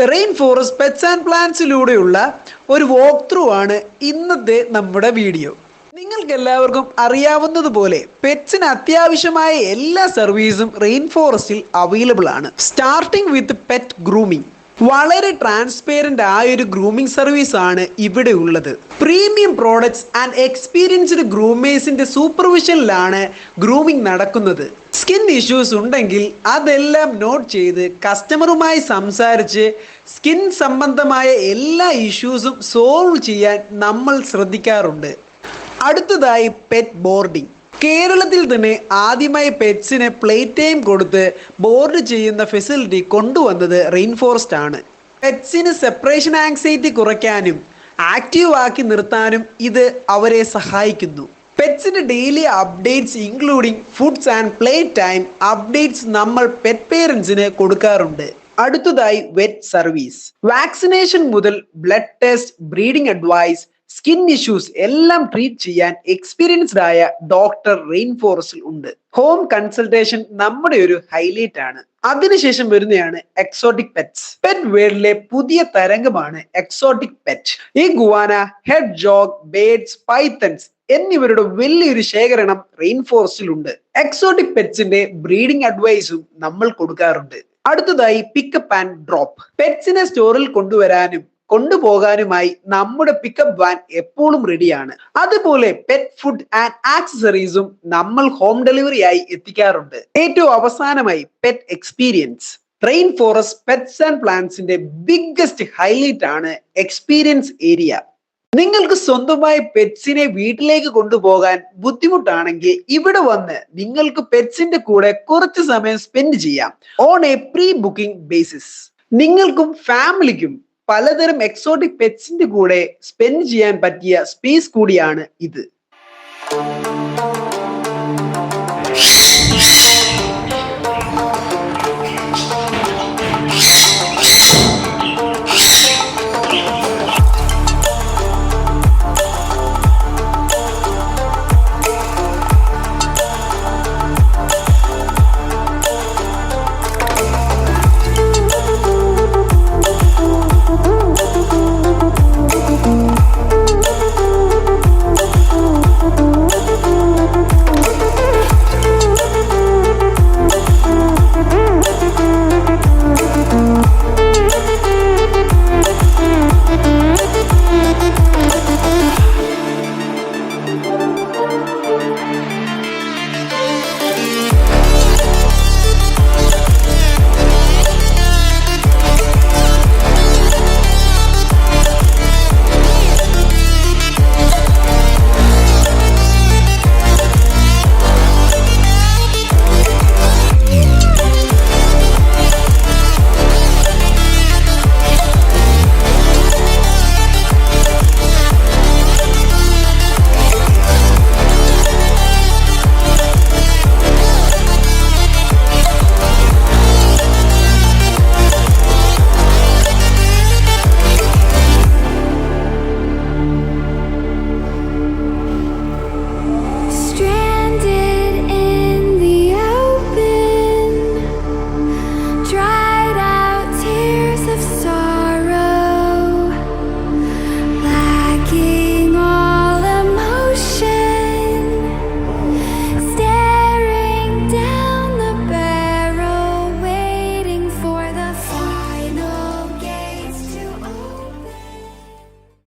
Rain forest pets and പ്ലാന്റ്സിലൂടെയുള്ള ഒരു walk through ആണ് ഇന്നത്തെ നമ്മുടെ വീഡിയോ. നിങ്ങൾക്ക് എല്ലാവർക്കും അറിയാവുന്നതുപോലെ പെറ്റ്സിന് അത്യാവശ്യമായ എല്ലാ സർവീസും റെയിൻ ഫോറസ്റ്റിൽ അവൈലബിൾ ആണ്. Starting with pet grooming. വളരെ ട്രാൻസ്പെറന്റ് ആയ ഒരു ഗ്രൂമിംഗ് സർവീസ് ആണ് ഇവിടെ ഉള്ളത്. പ്രീമിയം പ്രോഡക്ട്സ് ആൻഡ് എക്സ്പീരിയൻസ്ഡ് ഗ്രൂമേഴ്സിന്റെ സൂപ്പർവിഷനിലാണ് ഗ്രൂമിംഗ് നടക്കുന്നത്. സ്കിൻ ഇഷ്യൂസ് ഉണ്ടെങ്കിൽ അതെല്ലാം നോട്ട് ചെയ്ത് കസ്റ്റമറുമായി സംസാരിച്ച് സ്കിൻ സംബന്ധമായ എല്ലാ ഇഷ്യൂസും സോൾവ് ചെയ്യാൻ നമ്മൾ ശ്രദ്ധിക്കാറുണ്ട്. അടുത്തതായി പെറ്റ് ബോർഡിംഗ്. കേരളത്തിൽ തന്നെ ആദ്യമായി പെറ്റ്സിന് പ്ലേ ടൈം കൊടുത്ത് ബോർഡ് ചെയ്യുന്ന ഫെസിലിറ്റി കൊണ്ടുവന്നത് റെയിൻ ഫോറസ്റ്റ് ആണ്. പെറ്റ്സിന് സെപ്പറേഷൻ ആങ്സൈറ്റി കുറയ്ക്കാനും ആക്റ്റീവ് ആക്കി നിർത്താനും ഇത് അവരെ സഹായിക്കുന്നു. പെറ്റ്സിന് daily updates including foods and play time updates നമ്മൾ പെറ്റ് പേരൻസിന് കൊടുക്കാറുണ്ട്. അടുത്തതായി വെറ്റ് സർവീസ്. വാക്സിനേഷൻ മുതൽ blood test, breeding advice, skin issues എല്ലാം ട്രീറ്റ് ചെയ്യാൻ എക്സ്പീരിയൻസ്ഡ് ആയ ഡോക്ടർ റെയിൻ ഫോറസ്റ്റിൽ ഉണ്ട്. ഹോം കൺസൾട്ടേഷൻ നമ്മുടെ ഒരു ഹൈലൈറ്റ് ആണ്. അതിനുശേഷം വരുന്നതാണ് എക്സോട്ടിക് പെറ്റ്സ്. പെറ്റ് വേൾഡിലെ പുതിയ തരംഗമാണ് എക്സോട്ടിക് പെറ്റ്. ഈ ഗുവാന, ഹെഡ് ജോഗ്, ബേഡ്സ്, പൈത്തൺസ് എന്നിവരുടെ വലിയൊരു ശേഖരണം റെയിൻ ഫോറസ്റ്റിൽ ഉണ്ട്. എക്സോട്ടിക് പെറ്റ്സിന്റെ ബ്രീഡിംഗ് അഡ്വൈസും നമ്മൾ കൊടുക്കാറുണ്ട്. അടുത്തതായി പിക്കപ്പ് ആൻഡ് ഡ്രോപ്പ്. പെറ്റ്സിനെ സ്റ്റോറിൽ കൊണ്ടുവരാനും കൊണ്ടുപോകാനുമായി നമ്മുടെ പിക്കപ്പ് വാൻ എപ്പോഴും റെഡിയാണ്. അതുപോലെ പെറ്റ് ഫുഡ് ആൻഡ് ആക്സസറീസും നമ്മൾ ഹോം ഡെലിവറി ആയി എത്തിക്കാറുണ്ട്. ഏറ്റവും അവസാനമായി pet experience. Rain forest pets and പ്ലാന്റ്സിന്റെ ബിഗ്ഗസ്റ്റ് ഹൈലൈറ്റ് ആണ് എക്സ്പീരിയൻസ് ഏരിയ. നിങ്ങൾക്ക് സ്വന്തമായി പെറ്റ്സിനെ വീട്ടിലേക്ക് കൊണ്ടുപോകാൻ ബുദ്ധിമുട്ടാണെങ്കിൽ ഇവിടെ വന്ന് നിങ്ങൾക്ക് പെറ്റ്സിന്റെ കൂടെ കുറച്ച് സമയം സ്പെൻഡ് ചെയ്യാം on A pre booking basis. നിങ്ങൾക്കും ഫാമിലിക്കും പലതരം എക്സോട്ടിക് പെറ്റ്സിന്റെ കൂടെ സ്പെൻഡ് ചെയ്യാൻ പറ്റിയ സ്പേസ് കൂടിയാണ് ഇത്.